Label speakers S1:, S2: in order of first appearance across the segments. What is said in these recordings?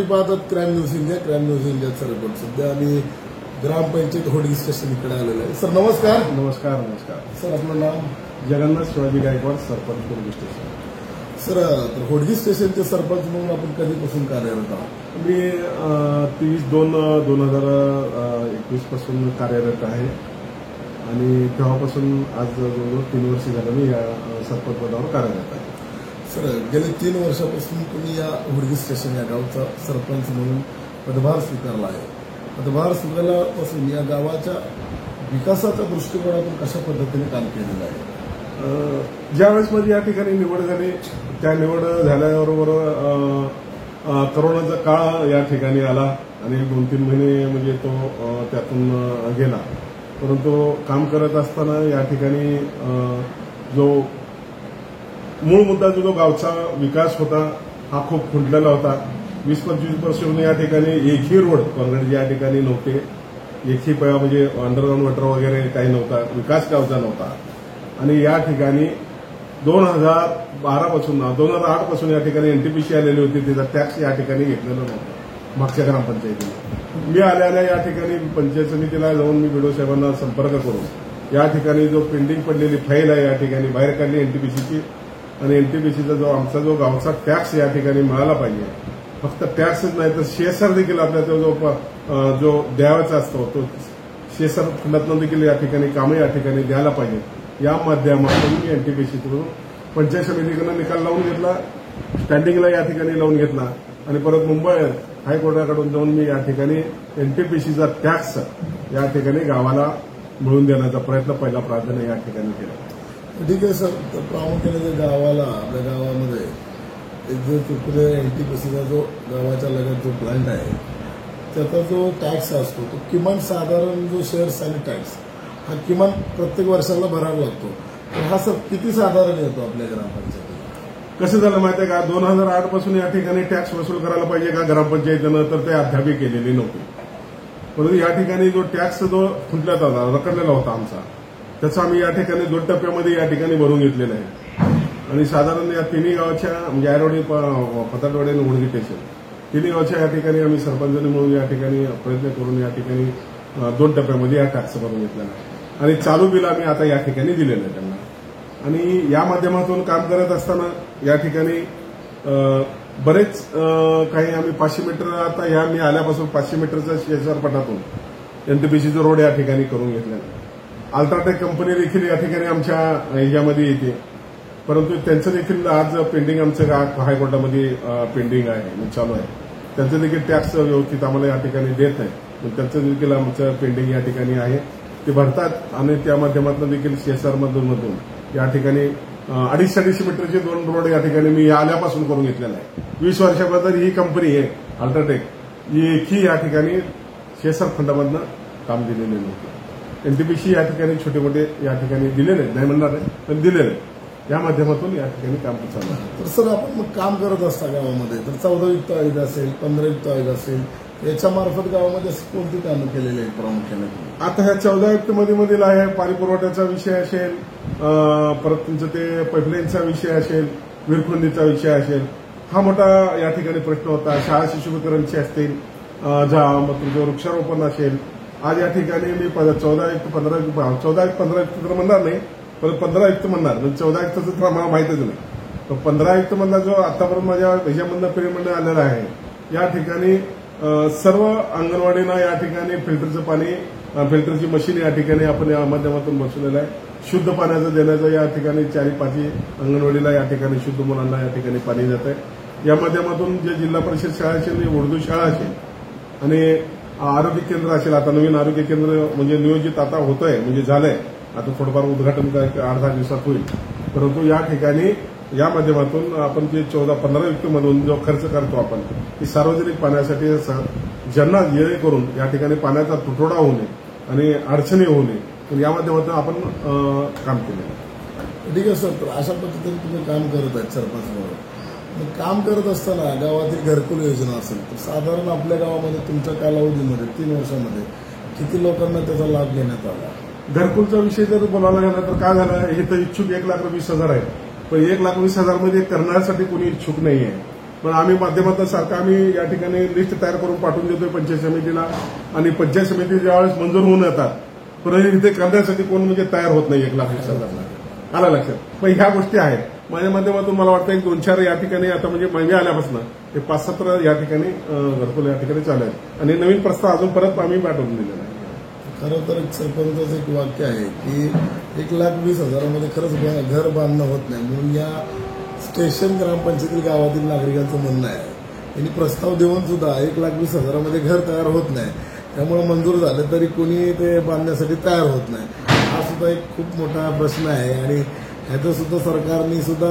S1: पाहतात crime news India. Crime news इंडियाचा report. सध्या आम्ही ग्रामपंचायत होडगी स्टेशन इकडे आलेलं आहे. सर नमस्कार.
S2: नमस्कार. नमस्कार
S1: सर, आपलं नाव?
S2: जगन्नाथ शिवाजी गायकवाड, सरपंच होडगी स्टेशन.
S1: सर, होडगी स्टेशनचे सरपंच म्हणून आपण कधीपासून कार्यरत आहोत?
S2: मी 30/2/2021 पासून कार्यरत आहे आणि तेव्हापासून आज जवळजवळ 3 वर्ष झालं मी या सरपंच पदावर कार्यरत आहे.
S1: सर, गेले 3 वर्षापासून तुम्ही या होडगी स्टेशन या गावचा सरपंच म्हणून पदभार स्वीकारला आहे. पदभार स्वीकारल्यापासून या गावाच्या विकासाच्या दृष्टिकोनातून कशा पद्धतीने काम केलेलं आहे?
S2: ज्यावेळेस माझी या ठिकाणी निवड झाली, त्या निवड झाल्याबरोबर करोनाचा काळ या ठिकाणी आला आणि 2-3 महिने म्हणजे तो त्यातून गेला. परंतु काम करत असताना या ठिकाणी जो मूळ मुद्दा जो गावचा विकास होता हा खूप खुंटलेला होता. 20-25 वर्षांनी या ठिकाणी एकही रोड ऑलरेडी या ठिकाणी नव्हते. एकही म्हणजे अंडरग्राऊंड वॉटर वगैरे काही नव्हता. विकास गावचा नव्हता. आणि या ठिकाणी 2008 पासून या ठिकाणी एनटीपीसी आलेली होती. त्याचा टॅक्स या ठिकाणी घेतलेला नव्हता मागच्या ग्रामपंचायतीने. मी आल्या या ठिकाणी पंचायत समितीला जाऊन मी बीडीओ साहेबांना संपर्क करून या ठिकाणी जो पेंडिंग पडलेली फाईल आहे या ठिकाणी बाहेर काढली एनटीपीसीची. आणि एनटीपीसीचा जो आमचा जो गावचा टॅक्स या ठिकाणी मिळाला पाहिजे, फक्त टॅक्सच नाही तर सीएसआर देखील आपल्या जो द्यावाचा असतो तो सीएसआर फंडातून देखील या ठिकाणी कामं या ठिकाणी द्यायला पाहिजे. या माध्यमातून मी एनटीपीसीकडून पंचायत समितीकडून निकाल लावून घेतला, स्टँडिंगला या ठिकाणी लावून घेतला आणि परत मुंबई हायकोर्टाकडून जाऊन मी या ठिकाणी एनटीपीसीचा टॅक्स या ठिकाणी गावाला मिळवून देण्याचा प्रयत्न पहिला प्राधान्य या ठिकाणी केला.
S1: ठीक आहे सर. तर प्रामुख्याने जे गावाला आपल्या गावामध्ये एक जो तुकडे एनटीपीसीचा जो गावाच्या लगत जो प्लांट आहे त्याचा जो टॅक्स असतो तो किमान साधारण जो शेअर्स आणि टॅक्स हा किमान प्रत्येक वर्षाला भरावा लागतो. तर हा सर किती साधारण येतो आपल्या ग्रामपंचायतीला?
S2: कसं झालं माहिती आहे का, 2008 पासून या ठिकाणी टॅक्स वसूल करायला पाहिजे का ग्रामपंचायतीनं, तर ते अद्यापही केलेली नव्हती. परंतु या ठिकाणी जो टॅक्स जो खुंटल्यात होता, रखडलेला होता आमचा, त्याचं आम्ही या ठिकाणी 2 टप्प्यामध्ये या ठिकाणी भरून घेतलेलं आहे. आणि साधारण या तिन्ही गावाच्या म्हणजे आयरोडी, पताडवाडी आणि होडगी स्टेशन तिन्ही गावच्या या ठिकाणी आम्ही सरपंचांनी म्हणून या ठिकाणी प्रयत्न करून या ठिकाणी 2 टप्प्यामध्ये या टॅक्स भरून घेतलेला आहे. आणि चालू बिल आम्ही आता या ठिकाणी दिलेलं आहे त्यांना. आणि या माध्यमातून काम करत असताना या ठिकाणी बरेच काही आम्ही 500 मीटर आता या मी आल्यापासून 500 मीटरच्या शेजार पटातून एनटीपीसीचा रोड या ठिकाणी करून घेतलेला आहे. अल्ट्राटेक कंपनी देखील या ठिकाणी आमच्या ह्याच्यामध्ये येते. परंतु त्यांचं देखील आज पेंडिंग आमचं हायकोर्टामध्ये पेंडिंग आहे, चालू आहे. त्यांचं देखील टॅक्स व्यवस्थित आम्हाला या ठिकाणी देत नाही. त्यांचं देखील आमचं पेंडिंग या ठिकाणी आहे, ते भरतात. आणि त्या माध्यमातून देखील सीएसआर मधून या ठिकाणी 250 मीटरचे 2 रोड या ठिकाणी मी आल्यापासून करून घेतलेला आहे. 20 वर्षाबद्दल ही कंपनी आहे अल्ट्राटेक, ही या ठिकाणी सीएसआर फंडामधनं काम दिलेले नव्हते. एनटीपीसी या ठिकाणी छोटे मोठे या ठिकाणी दिलेले नाही म्हणणार आहे, पण दिलेले. या माध्यमातून या ठिकाणी काम चालू आहे.
S1: तर सर, आपण मग काम करत असता गावामध्ये तर 14 युक्त आयोग असेल, 15 युक्त आयोग असेल, याच्यामार्फत गावामध्ये कोणती कामं केलेली आहेत प्रामुख्याने?
S2: आता ह्या 14 युक्त मधील आहे पाणी पुरवठ्याचा विषय असेल, परत तुमचं ते पाईपलाईनचा विषय असेल, विरखुंडीचा विषय असेल. हा मोठा या ठिकाणी प्रश्न होता. शाळा शिशुवितरणचे असतील, मग तुमचं वृक्षारोपण असेल. आज या ठिकाणी मी 14 युक्त 15 युक्त तर म्हणणार नाही, पण 15 युक्त म्हणणार. म्हणजे 14 युक्तचं तर आम्हाला माहितच नाही. तर 15 युक्त मधला जो आतापर्यंत माझ्या ह्याच्यामधनं पिरियडमधनं आलेला आहे, या ठिकाणी सर्व अंगणवाडीना या ठिकाणी फिल्टरचं पाणी, फिल्टरची मशीन या ठिकाणी आपण या माध्यमातून बसवलेलं आहे. शुद्ध पाण्याचं देण्याचं या ठिकाणी 4-5 अंगणवाडीला या ठिकाणी शुद्ध मुलांना या ठिकाणी पाणी जात आहे. या माध्यमातून जे जिल्हा परिषद शाळा असेल, उर्दू शाळा असेल आणि आरोग्य केंद्र असेल. आता नवीन आरोग्य केंद्र म्हणजे नियोजित आता होतंय, म्हणजे झालंय. आता थोडंफार उद्घाटन 8-10 दिवसात होईल. परंतु या ठिकाणी या माध्यमातून आपण जे 14-15 युक्तमधून जो खर्च करतो आपण, की सार्वजनिक पाण्यासाठी ज्यांना करून या ठिकाणी पाण्याचा तुटवडा होऊ नये आणि अडचणी होऊ नये, तर या माध्यमातून आपण काम केलं.
S1: ठीक आहे सर. तर अशा पद्धतीने तुम्ही काम करत आहेत सरपंच म्हणून. काम करत असताना गावातील घरकुल योजना असेल तर साधारण आपल्या गावामध्ये तुमच्या कालावधीमध्ये 3 वर्षामध्ये किती लोकांना त्याचा लाभ घेण्यात आला?
S2: घरकुलचा विषय जर बोलायला गेला तर काय झालं, हे तर इच्छुक 1,20,000 आहे, पण 1,20,000 मध्ये करण्यासाठी कोणी इच्छुक नाही आहे. पण आम्ही माध्यमातून सारखं आम्ही या ठिकाणी लिस्ट तयार करून पाठवून देतोय पंचायत समितीला, आणि पंचायत समिती ज्यावेळेस मंजूर होऊन येतात परंतु इथे करण्यासाठी कोण म्हणजे तयार होत नाही 1,20,000 आला लक्षात. पण ह्या गोष्टी आहेत माझ्या माध्यमातून. मला वाटतं एक 2-4 या ठिकाणी आता म्हणजे महिने आल्यापासून ते 5-7 या ठिकाणी घरकुल या ठिकाणी चालू आहेत, आणि नवीन प्रस्ताव अजून परत आम्ही पाठवून दिलेला आहे.
S1: खरं तर एक सरपंचाचं एक वाक्य आहे की 1,20,000 खरंच घर बांधणं होत नाही, म्हणून या स्टेशन ग्रामपंचायतील गावातील नागरिकांचं म्हणणं आहे. त्यांनी प्रस्ताव देऊन सुद्धा 1,20,000 घर तयार होत नाही, त्यामुळे मंजूर झालं तरी कोणी ते बांधण्यासाठी तयार होत नाही. हा सुद्धा एक खूप मोठा प्रश्न आहे, आणि ह्याचं सुद्धा सरकारने सुद्धा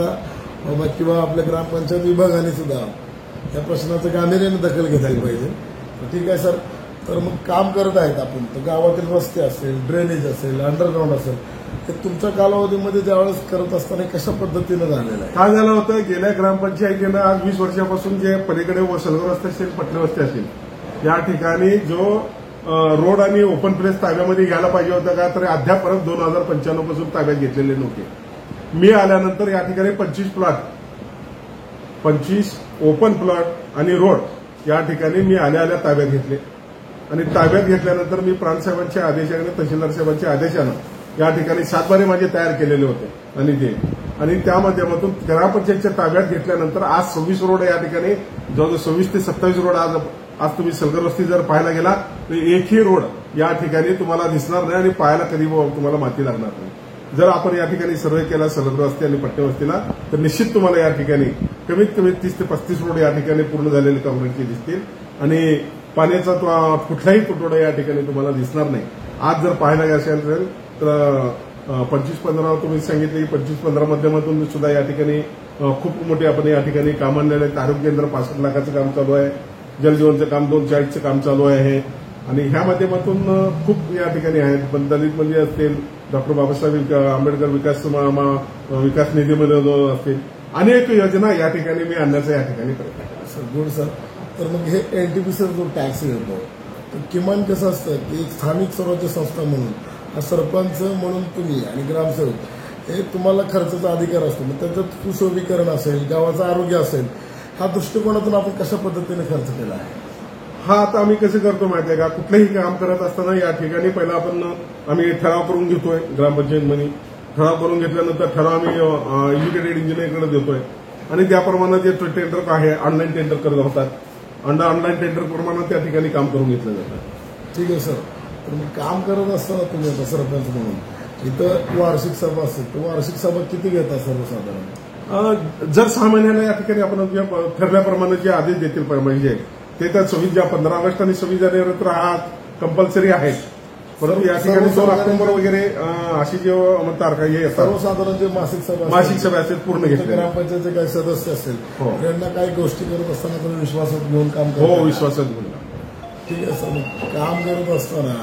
S1: किंवा आपल्या ग्रामपंचायत विभागाने सुद्धा या प्रश्नाचं गांभीर्याने दखल घेतली पाहिजे. ठीक आहे सर, तर मग काम करत आहेत आपण, तर गावातील रस्ते असेल, ड्रेनेज असेल, अंडरग्राऊंड असेल, ते तुमच्या कालावधीमध्ये ज्यावेळेस करत असताना कशा पद्धतीनं झालेलं आहे?
S2: काय झालं होतं, गेल्या ग्रामपंचायतीनं आज 20 वर्षापासून जे पलीकडे सलगर रस्ते असतील, पटले रस्ते असतील, या ठिकाणी जो रोड आणि ओपन प्लेस ताब्यामध्ये घ्यायला पाहिजे होता का, तर अद्याप परत 2095 पासून ताब्यात घेतलेले नव्हते. मी आल्यानंतर या ठिकाणी 25 ओपन प्लॉट आणि रोड या ठिकाणी मी आल्या ताब्यात घेतले, आणि ताब्यात घेतल्यानंतर मी प्रांतसाहेबांच्या आदेशाने, तहसीलदार साहेबांच्या आदेशानं या ठिकाणी 7 बारे माझे तयार केलेले होते, आणि त्या माध्यमातून ग्रामपंचायतच्या ताब्यात घेतल्यानंतर आज 26 रोड या ठिकाणी जवळजवळ 26 ते 27 रोड आज तुम्ही सलगर वस्ती जर पाहायला गेला तर एकही रोड या ठिकाणी तुम्हाला दिसणार नाही, आणि पाहायला कधी तुम्हाला माती लागणार नाही. जर आपण या ठिकाणी सर्वे केला सलगर वस्ती आणि पट्टे वस्तीला, तर निश्चित तुम्हाला या ठिकाणी कमीत कमी 30 ते 35 रोड या ठिकाणी पूर्ण झालेले काँक्रीटचे दिसतील, आणि पाण्याचा कुठलाही तुटवडा या ठिकाणी तुम्हाला दिसणार नाही. आज जर पाहायला असेल तर 25-15 तुम्ही सांगितले की 25-15 माध्यमातून सुद्धा या ठिकाणी खूप मोठे आपण या ठिकाणी काम आणलेले आहेत. आरोग्य केंद्र 65 लाखाचं काम चालू आहे, जलजीवनचं काम 240चं काम चालू आहे, आणि ह्या माध्यमातून खूप या ठिकाणी आहेत. पण दलित मंदिर असतील, डॉक्टर बाबासाहेब आंबेडकर विकास निधीमध्ये असतील, अनेक योजना या ठिकाणी मी आणण्याचा या ठिकाणी प्रयत्न केला.
S1: Sir good sir. तर मग हे एनटीपीसीचा जो टॅक्स येतो, तर किमान कसं असतं की एक स्थानिक स्वराज्य संस्था म्हणून हा सरपंच म्हणून तुम्ही आणि ग्रामसेवक हे तुम्हाला खर्चाचा अधिकार असतो. मग त्याच्यात सुशोभीकरण असेल, गावाचं आरोग्य असेल, हा दृष्टिकोनातून आपण कशा पद्धतीने खर्च केला आहे?
S2: हा आता आम्ही कसं करतो माहिती आहे का, कुठलंही काम करत असताना या ठिकाणी पहिला आम्ही ठराव करून घेतोय ग्रामपंचायतमध्ये. ठराव करून घेतल्यानंतर ठराव आम्ही एज्युकेटेड इंजिनिअरकडे देतोय, आणि त्याप्रमाणे जे टेंडर आहे ऑनलाईन टेंडर करत होतात, ऑनलाईन टेंडर प्रमाणे त्या ठिकाणी काम करून घेतलं जातं.
S1: ठीक आहे सर. तर मग काम करत असताना तुम्ही आता सरपंच म्हणून इथं वार्षिक सभा असेल, तर वार्षिक सभा किती घेता सर्वसाधारण?
S2: जर 6 महिन्याला या ठिकाणी आपण ठरल्याप्रमाणे जे आदेश देतील म्हणजे ते तर 15 ऑगस्ट आणि 26 जानेवारी तर हा कंपल्सरी आहे, परंतु या ठिकाणी 2 ऑक्टोबर वगैरे अशी जे तारखा हे
S1: सर्वसाधारण जे मासिक
S2: सभा असेल पूर्ण घेतली.
S1: ग्रामपंचायतचे काही सदस्य असेल त्यांना काही गोष्टी करत असताना तुम्ही विश्वासात घेऊन काम
S2: करता? हो, विश्वासात घेऊन.
S1: ठीक आहे सर. काम करत असताना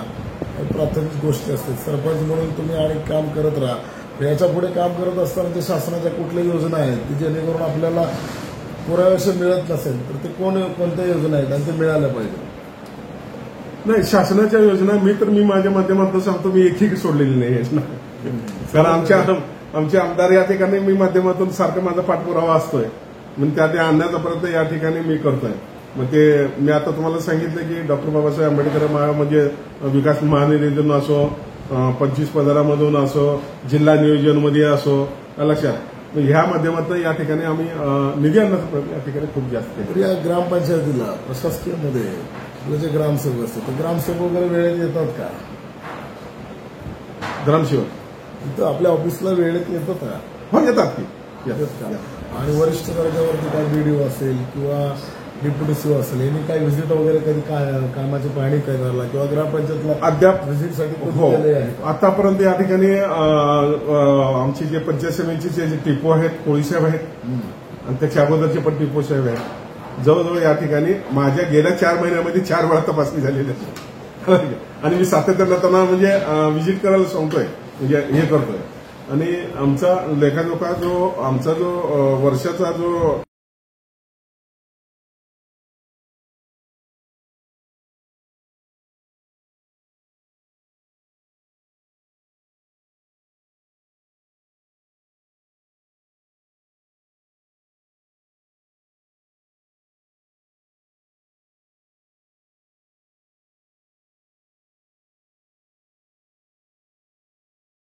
S1: प्राथमिक गोष्टी असतात, सरपंच म्हणून तुम्ही आणि काम करत राहा. याच्या पुढे काम करत असताना ते शासनाच्या कुठल्या योजना आहेत की जेणेकरून आपल्याला पुराव्याशी मिळत नसेल तर ते कोणत्या योजना आहेत आणि ते मिळाल्या पाहिजे?
S2: नाही, शासनाच्या योजना मी माझ्या माध्यमातून सांगतो, मी एकही सोडलेली नाही योजना. कारण आमचे आमदार या ठिकाणी मी माध्यमातून सारखं माझा पाठपुरावा असतोय, म्हणजे त्या आणण्याचा प्रयत्न या ठिकाणी मी करतोय. मग ते मी आता तुम्हाला सांगितलं की डॉक्टर बाबासाहेब आंबेडकर म्हणजे विकास महानिधीतून असो, 25 असो, जिल्हा नियोजनमध्ये असो, लक्षात ह्या माध्यमातून या ठिकाणी आम्ही निधी आणण्याचा प्रयत्न या ठिकाणी खूप जास्त केला.
S1: या ग्रामपंचायतीला प्रशासकीयमध्ये आपले जे ग्रामसेवक असतात तर ग्रामसेवक वगैरे वेळेत येतात का?
S2: ग्रामसेवक
S1: इथं आपल्या ऑफिसला वेळेत येतात का?
S2: हो, येतात की.
S1: आणि वरिष्ठ दर्जावरती काय बीडीओ असेल किंवा डेप्युटी सीओ असेल यांनी काही व्हिजिट वगैरे कधी कामाची पाहणी करायला किंवा ग्रामपंचायतला
S2: अद्याप
S1: व्हिजिटसाठी
S2: हो आतापर्यंत या ठिकाणी आमची जे पंचायत समितीचे जे टिपो आहेत, कोळीसाहेब आहेत, आणि त्याच्या अगोदरचे पण टिपो साहेब आहेत, जवळजवळ या ठिकाणी माझ्या गेल्या 4 महिन्यामध्ये 4 वेळा तपासणी झालेली आहे. आणि मी सातत्यानं त्यांना म्हणजे व्हिजिट करायला सांगतोय, म्हणजे हे करतोय. आणि आमचा लेखाजोखा आमचा जो वर्षाचा जो